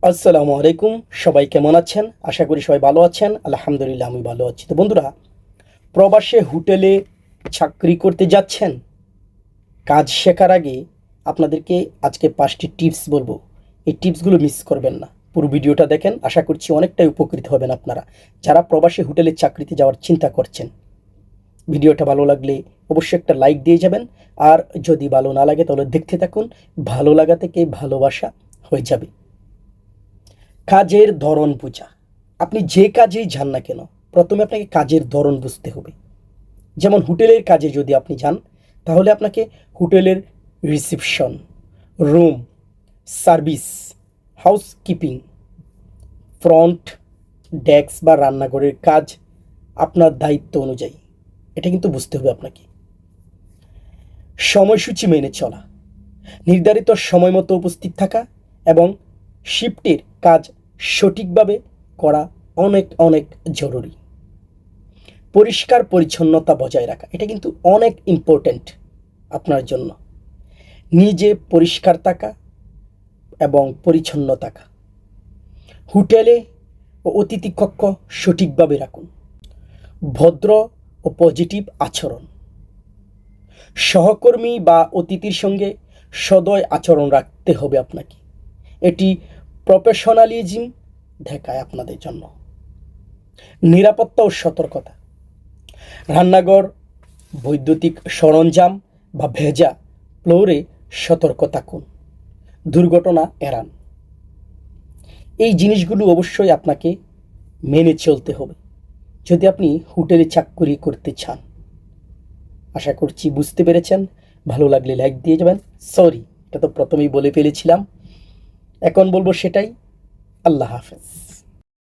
আসসালামু আলাইকুম। সবাই কেমন আছেন? আশা করি সবাই ভালো আছেন। আলহামদুলিল্লাহ আমি ভালো আছি। তো বন্ধুরা, প্রবাসে হোটেলে চাকরি করতে যাচ্ছেন? কাজ শেখার আগে আপনাদেরকে আজকে 5টি টিপস বলবো। এই টিপসগুলো মিস করবেন না। পুরো ভিডিওটা দেখেন, আশা করছি অনেকটাই উপকৃত হবেন আপনারা যারা প্রবাসে হোটেলে চাকরিতে যাওয়ার চিন্তা করছেন। ভিডিওটা ভালো লাগলে অবশ্যই একটা লাইক দিয়ে যাবেন। আর যদি ভালো না লাগে তাহলে দেখতে থাকুন। ভালো লাগা থেকে ভালোবাসা হয়ে যাবে। কাজের ধরন বোঝা। আপনি যে কাজেই যান না কেন, প্রথমে আপনাকে কাজের ধরন বুঝতে হবে। যেমন হোটেলের কাজে যদি আপনি যান, তাহলে আপনাকে হোটেলের reception, room service, housekeeping, front desk বা রান্নাঘরের কাজ আপনার দায়িত্ব অনুযায়ী এটা কিন্তু বুঝতে হবে আপনাকে। সময়সূচি মেনে চলা, নির্ধারিত সময় মতো উপস্থিত থাকা এবং শিফটের কাজ সঠিকভাবে করা অনেক অনেক জরুরি। পরিষ্কার পরিচ্ছন্নতা বজায় রাখা, এটা কিন্তু অনেক ইম্পর্ট্যান্ট আপনার জন্য। নিজে পরিষ্কার থাকা এবং পরিচ্ছন্ন থাকা। হোটেলে ও অতিথি কক্ষ সঠিকভাবে রাখুন। ভদ্র ও পজিটিভ আচরণ, সহকর্মী বা অতিথির সঙ্গে সদয় আচরণ রাখতে হবে আপনাকে। এটি প্রফেশনালিজম দেখায় আপনাদের জন্য। নিরাপত্তা ও সতর্কতা, রান্নাঘর, বৈদ্যুতিক সরঞ্জাম বা ভেজা ফ্লোরে সতর্ক থাকুন, দুর্ঘটনা এড়ান। এই জিনিসগুলো অবশ্যই আপনাকে মেনে চলতে হবে যদি আপনি হোটেলে চাকরি করতে চান। আশা করছি বুঝতে পেরেছেন। ভালো লাগলে লাইক দিয়ে যাবেন। সরি, এটা তো প্রথমেই বলে ফেলেছিলাম, এখন বলবো সেটাই। আল্লাহ হাফেজ।